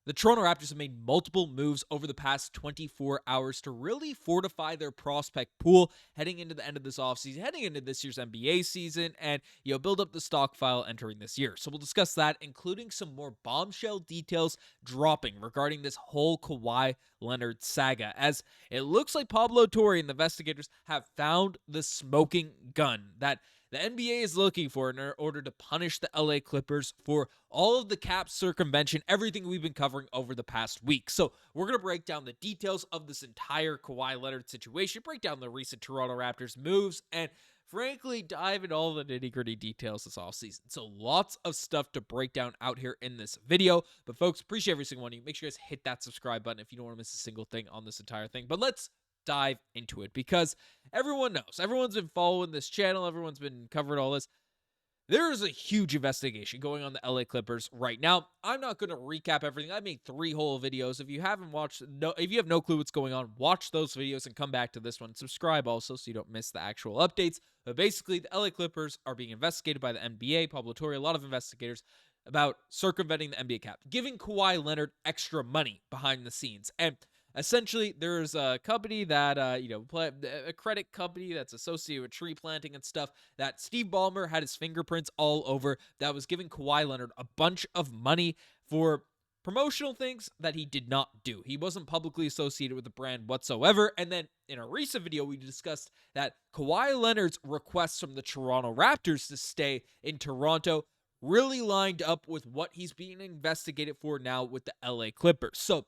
The Toronto Raptors have made multiple moves over the past 24 hours to really fortify their prospect pool heading into the end of this offseason, heading into this year's NBA season, and build up the stockpile entering this year. So we'll discuss that, including some more bombshell details dropping regarding this whole Kawhi Leonard saga, as it looks like Pablo Torre and the investigators have found the smoking gun that the NBA is looking for in order to punish the LA Clippers for all of the cap circumvention, everything we've been covering over the past week. So we're going to break down the details of this entire Kawhi Leonard situation, break down the recent Toronto Raptors moves, and frankly, dive into all the nitty-gritty details this offseason. So lots of stuff to break down out here in this video. But folks, appreciate every single one of you. Make sure you guys hit that subscribe button if you don't want to miss a single thing on this entire thing. But let's dive into it, because everyone knows, everyone's been following this channel, everyone's been covering all this. There is a huge investigation going on the LA Clippers right now. I'm not going to recap everything. I made 3 whole videos. If you haven't watched, if you have no clue what's going on, watch those videos and come back to this one. Subscribe also so you don't miss the actual updates. But basically, the LA Clippers are being investigated by the NBA, Pablo Torre, a lot of investigators, about circumventing the NBA cap, giving Kawhi Leonard extra money behind the scenes. And essentially, there's a company that, a credit company that's associated with tree planting and stuff that Steve Ballmer had his fingerprints all over, that was giving Kawhi Leonard a bunch of money for promotional things that he did not do. He wasn't publicly associated with the brand whatsoever. And then in a recent video, we discussed that Kawhi Leonard's requests from the Toronto Raptors to stay in Toronto really lined up with what he's being investigated for now with the LA Clippers. So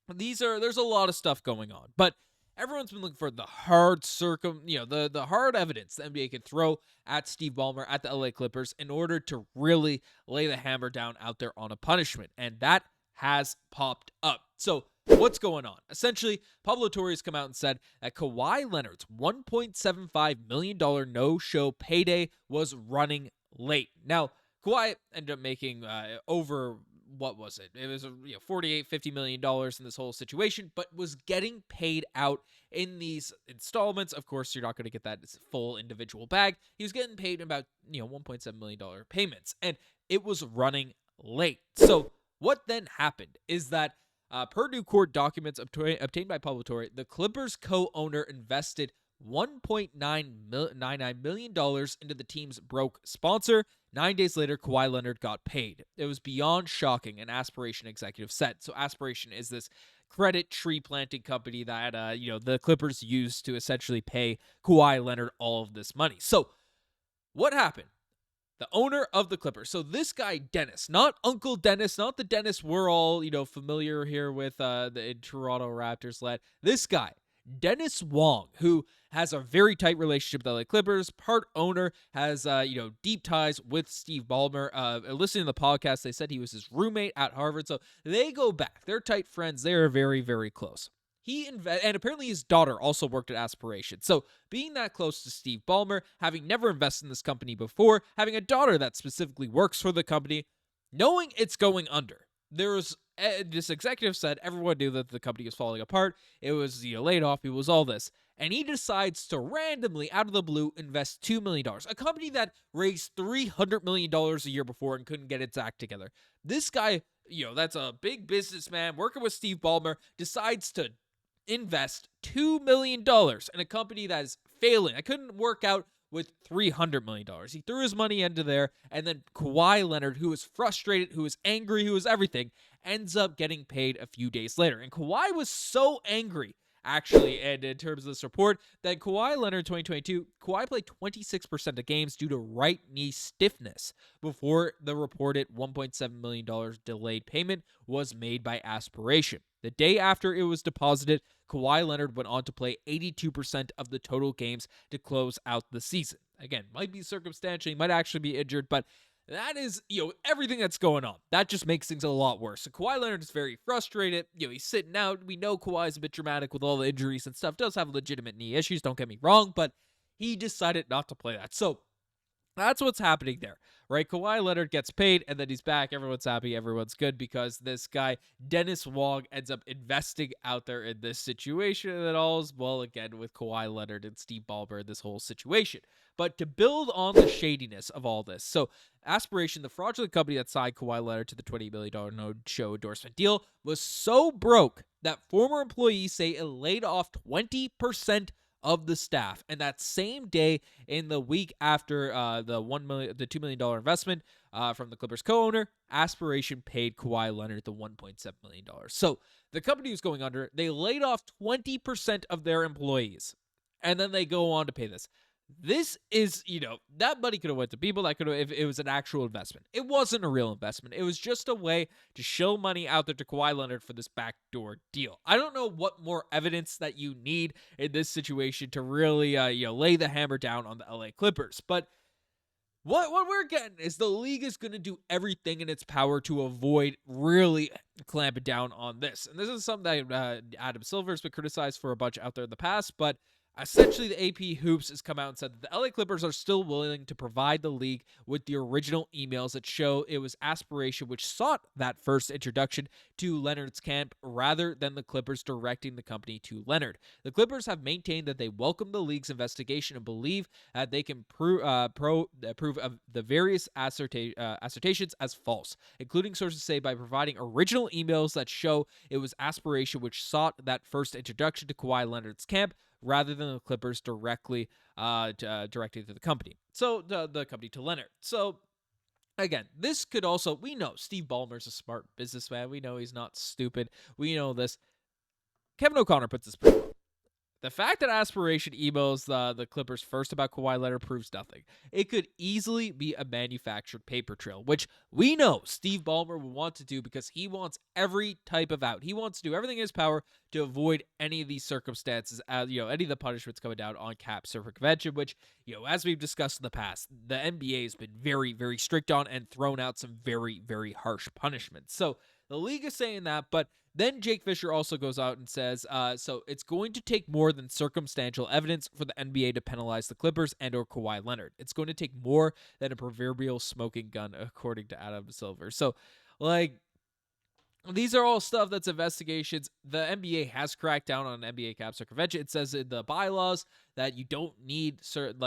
there's a lot of stuff going on, but everyone's been looking for the hard the hard evidence the NBA can throw at Steve Ballmer, at the LA Clippers, in order to really lay the hammer down out there on a punishment. And that has popped up. So what's going on? Essentially, Pablo Torre has come out and said that Kawhi Leonard's $1.75 million no-show payday was running late. Now, Kawhi ended up making over, what was it? It was $48-50 million in this whole situation, but was getting paid out in these installments. Of course, you're not going to get that full individual bag. He was getting paid about $1.7 million payments, and it was running late. So what then happened is that per new court documents obtained by Pablo Torre, the Clippers co-owner invested $1.99 million into the team's broke sponsor. 9 days later, Kawhi Leonard got paid. It was beyond shocking, an Aspiration executive said. So Aspiration is this credit tree planting company that the Clippers used to essentially pay Kawhi Leonard all of this money. So what happened? The owner of the Clippers. So this guy, Dennis, not Uncle Dennis, not the Dennis we're all, familiar here with the Toronto Raptors led. This guy, Dennis Wong, who has a very tight relationship with the LA Clippers, part owner, has deep ties with Steve Ballmer. Listening to the podcast, they said he was his roommate at Harvard, so they go back. They're tight friends. They are very, very close. And apparently his daughter also worked at Aspiration. So being that close to Steve Ballmer, having never invested in this company before, having a daughter that specifically works for the company, knowing it's going under, this executive said everyone knew that the company was falling apart. It was laid off. It was all this. And he decides to randomly, out of the blue, invest $2 million. A company that raised $300 million a year before and couldn't get its act together. This guy, that's a big businessman working with Steve Ballmer, decides to invest $2 million in a company that is failing. I couldn't work out with $300 million. He threw his money into there, and then Kawhi Leonard, who was frustrated, who was angry, who was everything, ends up getting paid a few days later. And Kawhi was so angry, actually, and in terms of this report, that Kawhi Leonard 2022, Kawhi played 26% of games due to right knee stiffness before the reported $1.7 million delayed payment was made by Aspiration. The day after it was deposited, Kawhi Leonard went on to play 82% of the total games to close out the season. Again, might be circumstantial, he might actually be injured, but that is, everything that's going on. That just makes things a lot worse. So Kawhi Leonard is very frustrated. He's sitting out. We know Kawhi's a bit dramatic with all the injuries and stuff. Does have legitimate knee issues, don't get me wrong, but he decided not to play that. So That's what's happening there, right? Kawhi Leonard gets paid, and then he's back. Everyone's happy. Everyone's good because this guy, Dennis Wong, ends up investing out there in this situation. And it all is well again with Kawhi Leonard and Steve Ballmer in this whole situation. But to build on the shadiness of all this, so Aspiration, the fraudulent company that signed Kawhi Leonard to the $20 million no-show endorsement deal, was so broke that former employees say it laid off 20% of the staff. And that same day, in the week after the $2 million investment from the Clippers co-owner, Aspiration paid Kawhi Leonard the $1.7 million. So the company was going under. They laid off 20% of their employees, and then they go on to pay this. This is, that money could have went to people. That could have, if it was an actual investment. It wasn't a real investment. It was just a way to show money out there to Kawhi Leonard for this backdoor deal. I don't know what more evidence that you need in this situation to really, lay the hammer down on the LA Clippers. But what we're getting is the league is going to do everything in its power to avoid really clamping down on this. And this is something that Adam Silver's been criticized for a bunch out there in the past, but essentially, the AP Hoops has come out and said that the LA Clippers are still willing to provide the league with the original emails that show it was Aspiration which sought that first introduction to Leonard's camp rather than the Clippers directing the company to Leonard. The Clippers have maintained that they welcome the league's investigation and believe that they can prove of the various assertions as false, including sources say by providing original emails that show it was Aspiration which sought that first introduction to Kawhi Leonard's camp rather than the Clippers directly directing to the company. So the company to Leonard. So again, this could also, we know Steve Ballmer's a smart businessman. We know he's not stupid. We know this. Kevin O'Connor puts this pretty well. The fact that Aspiration emails the Clippers first about Kawhi Leonard proves nothing. It could easily be a manufactured paper trail, which we know Steve Ballmer would want to do because he wants every type of out. He wants to do everything in his power to avoid any of these circumstances, any of the punishments coming down on cap circumvention, which, as we've discussed in the past, the NBA has been very, very strict on and thrown out some very, very harsh punishments. So the league is saying that, but then Jake Fisher also goes out and says, so it's going to take more than circumstantial evidence for the NBA to penalize the Clippers and or Kawhi Leonard. It's going to take more than a proverbial smoking gun, according to Adam Silver. So, these are all stuff that's investigations. The NBA has cracked down on NBA cap circumvention. It says in the bylaws that you don't need certain,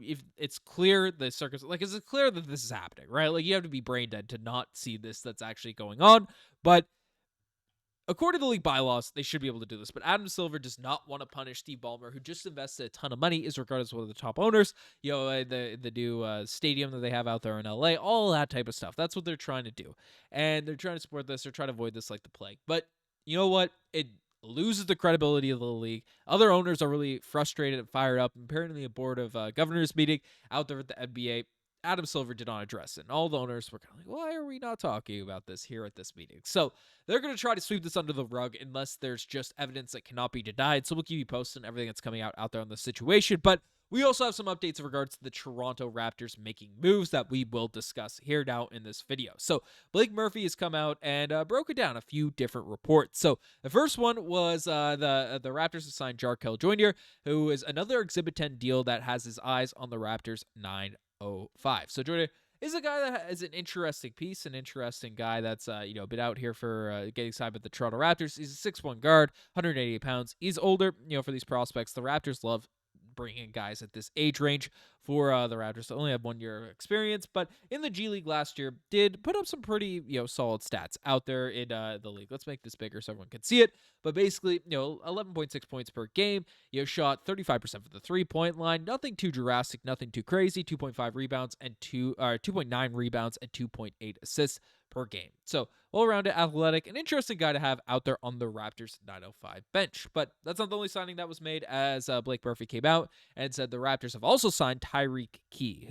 if it's clear the is it clear that this is happening, right? You have to be brain dead to not see this that's actually going on. But according to the league bylaws, they should be able to do this. But Adam Silver does not want to punish Steve Ballmer, who just invested a ton of money, is regarded as one of the top owners, the new stadium that they have out there in LA, all that type of stuff. That's what they're trying to do. And they're trying to support this. They're trying to avoid this like the plague. But you know what? It loses the credibility of the league. Other owners are really frustrated and fired up. Apparently, a board of governors meeting out there at the NBA, Adam Silver did not address it. And all the owners were kind of like, why are we not talking about this here at this meeting? So they're going to try to sweep this under the rug unless there's just evidence that cannot be denied. So we'll keep you posted on everything that's coming out there on the situation. But we also have some updates in regards to the Toronto Raptors making moves that we will discuss here now in this video. So Blake Murphy has come out and broken down a few different reports. So the first one was the Raptors have signed Darko Jr., who is another Exhibit 10 deal that has his eyes on the Raptors 905. So Jordan is a guy that is an interesting piece, an interesting guy that's been out here for getting signed with the Toronto Raptors. He's a 6'1" guard, 188 pounds. He's older, for these prospects. The Raptors love bringing guys at this age range for the Raptors to only have 1 year experience, but in the G League last year did put up some pretty solid stats out there in the league. Let's make this bigger so everyone can see it. But basically, 11.6 points per game. Shot 35% from the 3-point line. Nothing too drastic, nothing too crazy. 2.5 rebounds and 2.9 rebounds and 2.8 assists per game. So all-around athletic, an interesting guy to have out there on the Raptors 905 bench. But that's not the only signing that was made, as Blake Murphy came out and said the Raptors have also signed Tyreke Key,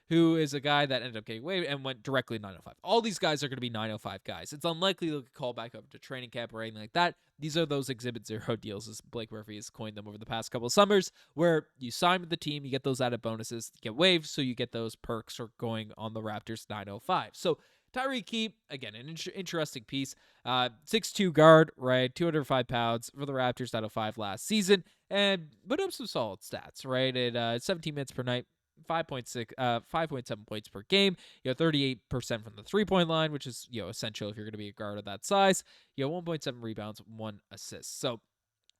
who is a guy that ended up getting waived and went directly 905. All these guys are going to be 905 guys. It's unlikely they'll call back up to training camp or anything like that. These are those Exhibit 0 deals, as Blake Murphy has coined them over the past couple of summers, where you sign with the team, you get those added bonuses, get waived, so you get those perks for going on the Raptors 905. So Tyreke Key, again, an interesting piece. 6'2" guard, right? 205 pounds for the Raptors 905 last season, and put up some solid stats, right? At 17 minutes per night, 5.7 points per game. 38% from the 3-point line, which is essential if you're going to be a guard of that size. 1.7 rebounds, 1 assist. So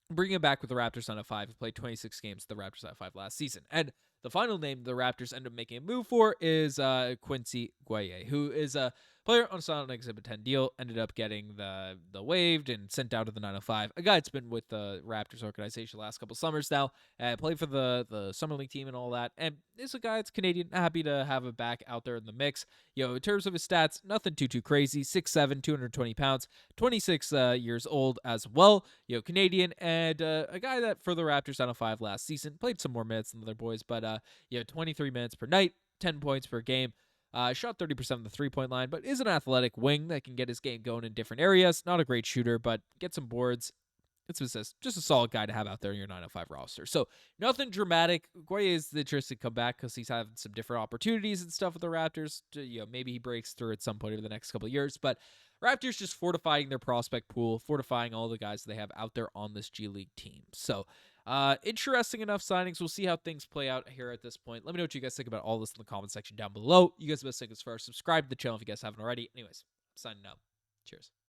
bringing it back with the Raptors on a 5, he played 26 games with the Raptors on a 5 last season. And the final name the Raptors end up making a move for is Quincy Gueye, who is a player on a silent exhibit 10 deal, ended up getting the waived and sent out to the 905. A guy that's been with the Raptors organization the last couple summers now, played for the Summer League team and all that, and is a guy that's Canadian, happy to have him back out there in the mix. In terms of his stats, nothing too crazy. 6'7", 220 pounds, 26 years old as well. Canadian, and a guy that for the Raptors on a 5 last season, played some more minutes than the other boys, but 23 minutes per night, 10 points per game. Shot 30% of the 3-point line, but is an athletic wing that can get his game going in different areas. Not a great shooter, but get some boards. It's just a solid guy to have out there in your 905 roster. So nothing dramatic. Gueye is interested to come back because he's having some different opportunities and stuff with the Raptors. Maybe he breaks through at some point over the next couple of years. But Raptors just fortifying their prospect pool, fortifying all the guys they have out there on this G League team. So interesting enough signings. We'll see how things play out here at this point. Let me know what you guys think about all this in the comment section down below. You guys best think as far as subscribe to the channel if you guys haven't already. Anyways, signing out. Cheers.